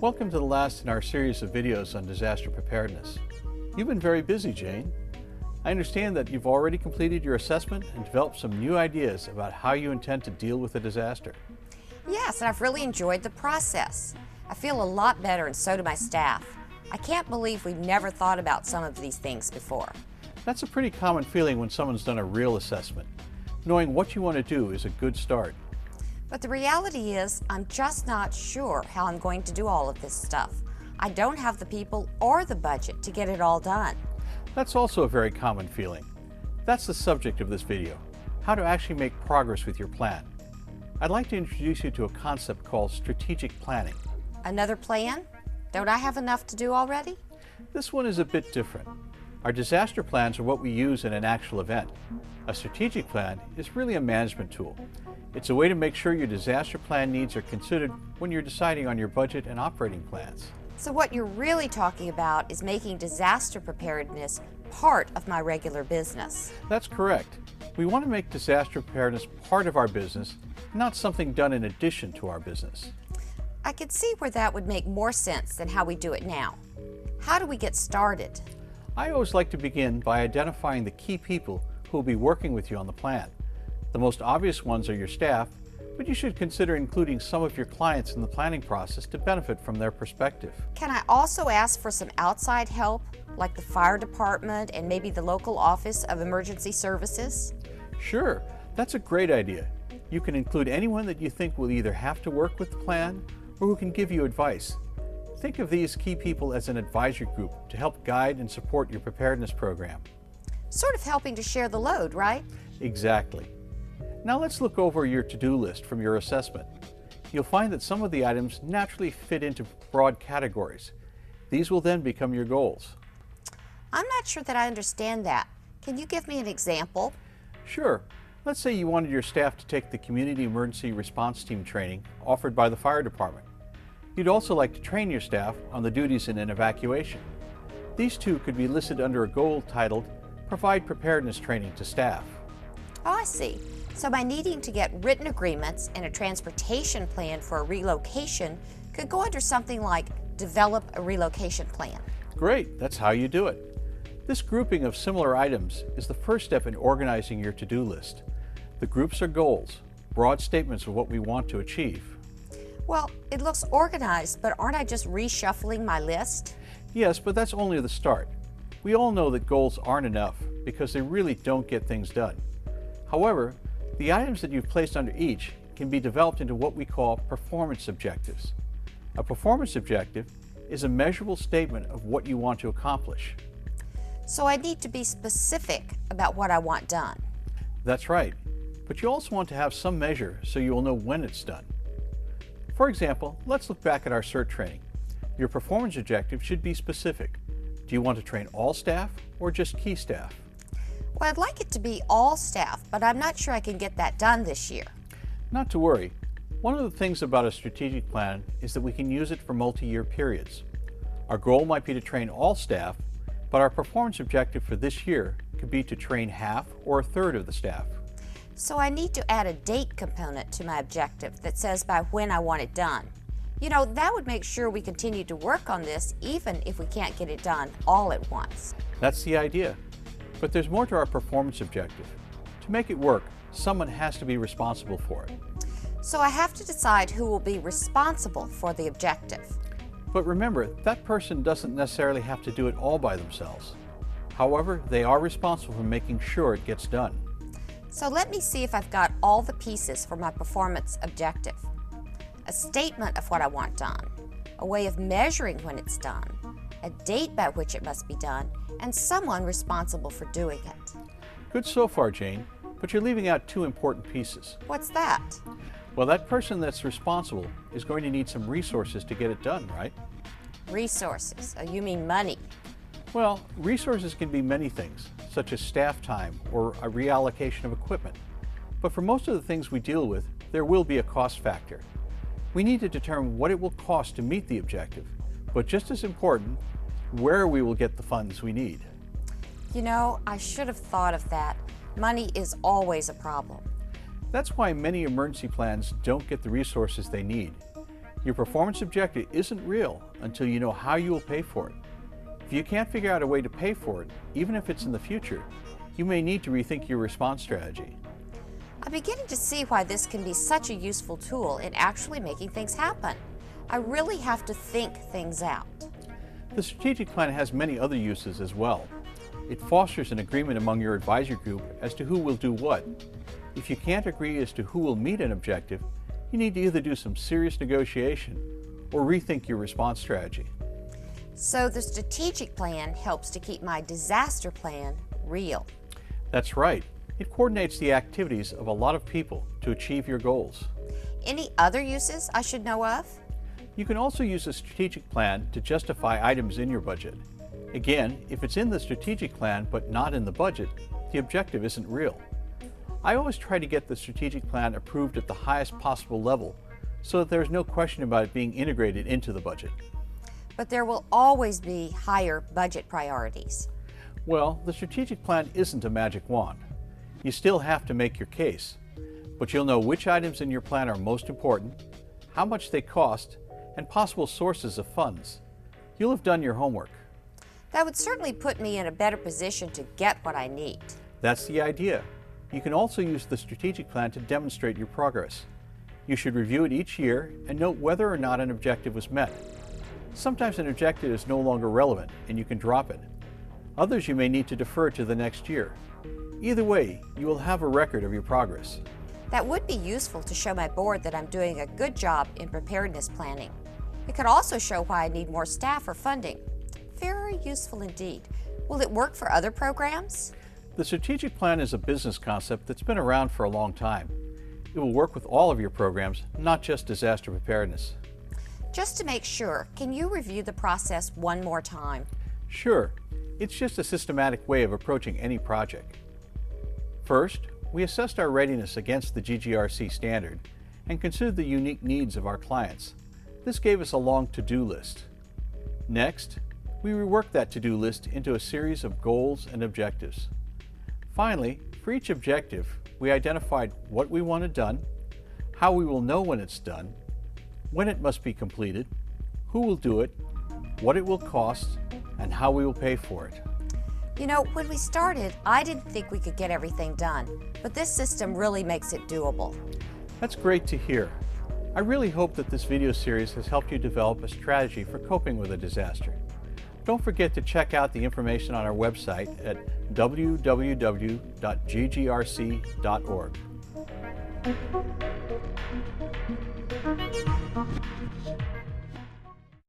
Welcome to the last in our series of videos on disaster preparedness. You've been very busy, Jane. I understand that you've already completed your assessment and developed some new ideas about how you intend to deal with a disaster. Yes, and I've really enjoyed the process. I feel a lot better, and so do my staff. I can't believe we've never thought about some of these things before. That's a pretty common feeling when someone's done a real assessment. Knowing what you want to do is a good start. But the reality is, I'm just not sure how I'm going to do all of this stuff. I don't have the people or the budget to get it all done. That's also a very common feeling. That's the subject of this video, how to actually make progress with your plan. I'd like to introduce you to a concept called strategic planning. Another plan? Don't I have enough to do already? This one is a bit different. Our disaster plans are what we use in an actual event. A strategic plan is really a management tool. It's a way to make sure your disaster plan needs are considered when you're deciding on your budget and operating plans. So what you're really talking about is making disaster preparedness part of my regular business. That's correct. We want to make disaster preparedness part of our business, not something done in addition to our business. I could see where that would make more sense than how we do it now. How do we get started? I always like to begin by identifying the key people who will be working with you on the plan. The most obvious ones are your staff, but you should consider including some of your clients in the planning process to benefit from their perspective. Can I also ask for some outside help, like the fire department and maybe the local office of emergency services? Sure, that's a great idea. You can include anyone that you think will either have to work with the plan or who can give you advice. Think of these key people as an advisory group to help guide and support your preparedness program. Sort of helping to share the load, right? Exactly. Now let's look over your to-do list from your assessment. You'll find that some of the items naturally fit into broad categories. These will then become your goals. I'm not sure that I understand that. Can you give me an example? Sure. Let's say you wanted your staff to take the Community Emergency Response Team training offered by the fire department. You'd also like to train your staff on the duties in an evacuation. These two could be listed under a goal titled Provide Preparedness Training to Staff. Oh, I see. So by needing to get written agreements and a transportation plan for a relocation could go under something like develop a relocation plan. Great, that's how you do it. This grouping of similar items is the first step in organizing your to-do list. The groups are goals, broad statements of what we want to achieve. Well, it looks organized, but aren't I just reshuffling my list? Yes, but that's only the start. We all know that goals aren't enough because they really don't get things done. However, the items that you've placed under each can be developed into what we call performance objectives. A performance objective is a measurable statement of what you want to accomplish. So I need to be specific about what I want done. That's right, but you also want to have some measure so you will know when it's done. For example, let's look back at our CERT training. Your performance objective should be specific. Do you want to train all staff or just key staff? Well, I'd like it to be all staff, but I'm not sure I can get that done this year. Not to worry. One of the things about a strategic plan is that we can use it for multi-year periods. Our goal might be to train all staff, but our performance objective for this year could be to train half or a third of the staff. So I need to add a date component to my objective that says by when I want it done. You know, that would make sure we continue to work on this even if we can't get it done all at once. That's the idea. But there's more to our performance objective. To make it work, someone has to be responsible for it. So I have to decide who will be responsible for the objective. But remember, that person doesn't necessarily have to do it all by themselves. However, they are responsible for making sure it gets done. So let me see if I've got all the pieces for my performance objective. A statement of what I want done, a way of measuring when it's done, a date by which it must be done, and someone responsible for doing it. Good so far, Jane, but you're leaving out two important pieces. What's that? Well, that person that's responsible is going to need some resources to get it done, right? Resources. Oh, you mean money. Well, resources can be many things, such as staff time or a reallocation of equipment. But for most of the things we deal with, there will be a cost factor. We need to determine what it will cost to meet the objective, but just as important, where we will get the funds we need. You know, I should have thought of that. Money is always a problem. That's why many emergency plans don't get the resources they need. Your performance objective isn't real until you know how you will pay for it. If you can't figure out a way to pay for it, even if it's in the future, you may need to rethink your response strategy. I'm beginning to see why this can be such a useful tool in actually making things happen. I really have to think things out. The strategic plan has many other uses as well. It fosters an agreement among your advisory group as to who will do what. If you can't agree as to who will meet an objective, you need to either do some serious negotiation or rethink your response strategy. So the strategic plan helps to keep my disaster plan real. That's right. It coordinates the activities of a lot of people to achieve your goals. Any other uses I should know of? You can also use a strategic plan to justify items in your budget. Again, if it's in the strategic plan but not in the budget, the objective isn't real. I always try to get the strategic plan approved at the highest possible level so that there's no question about it being integrated into the budget. But there will always be higher budget priorities. Well, the strategic plan isn't a magic wand. You still have to make your case, but you'll know which items in your plan are most important, how much they cost, and possible sources of funds. You'll have done your homework. That would certainly put me in a better position to get what I need. That's the idea. You can also use the strategic plan to demonstrate your progress. You should review it each year and note whether or not an objective was met. Sometimes an objective is no longer relevant and you can drop it. Others you may need to defer to the next year. Either way, you will have a record of your progress. That would be useful to show my board that I'm doing a good job in preparedness planning. It could also show why I need more staff or funding. Very useful indeed. Will it work for other programs? The strategic plan is a business concept that's been around for a long time. It will work with all of your programs, not just disaster preparedness. Just to make sure, can you review the process one more time? Sure. It's just a systematic way of approaching any project. First, we assessed our readiness against the GGRC standard and considered the unique needs of our clients. This gave us a long to-do list. Next, we reworked that to-do list into a series of goals and objectives. Finally, for each objective, we identified what we wanted done, how we will know when it's done, when it must be completed, who will do it, what it will cost, and how we will pay for it. You know, when we started, I didn't think we could get everything done, but this system really makes it doable. That's great to hear. I really hope that this video series has helped you develop a strategy for coping with a disaster. Don't forget to check out the information on our website at www.ggrc.org.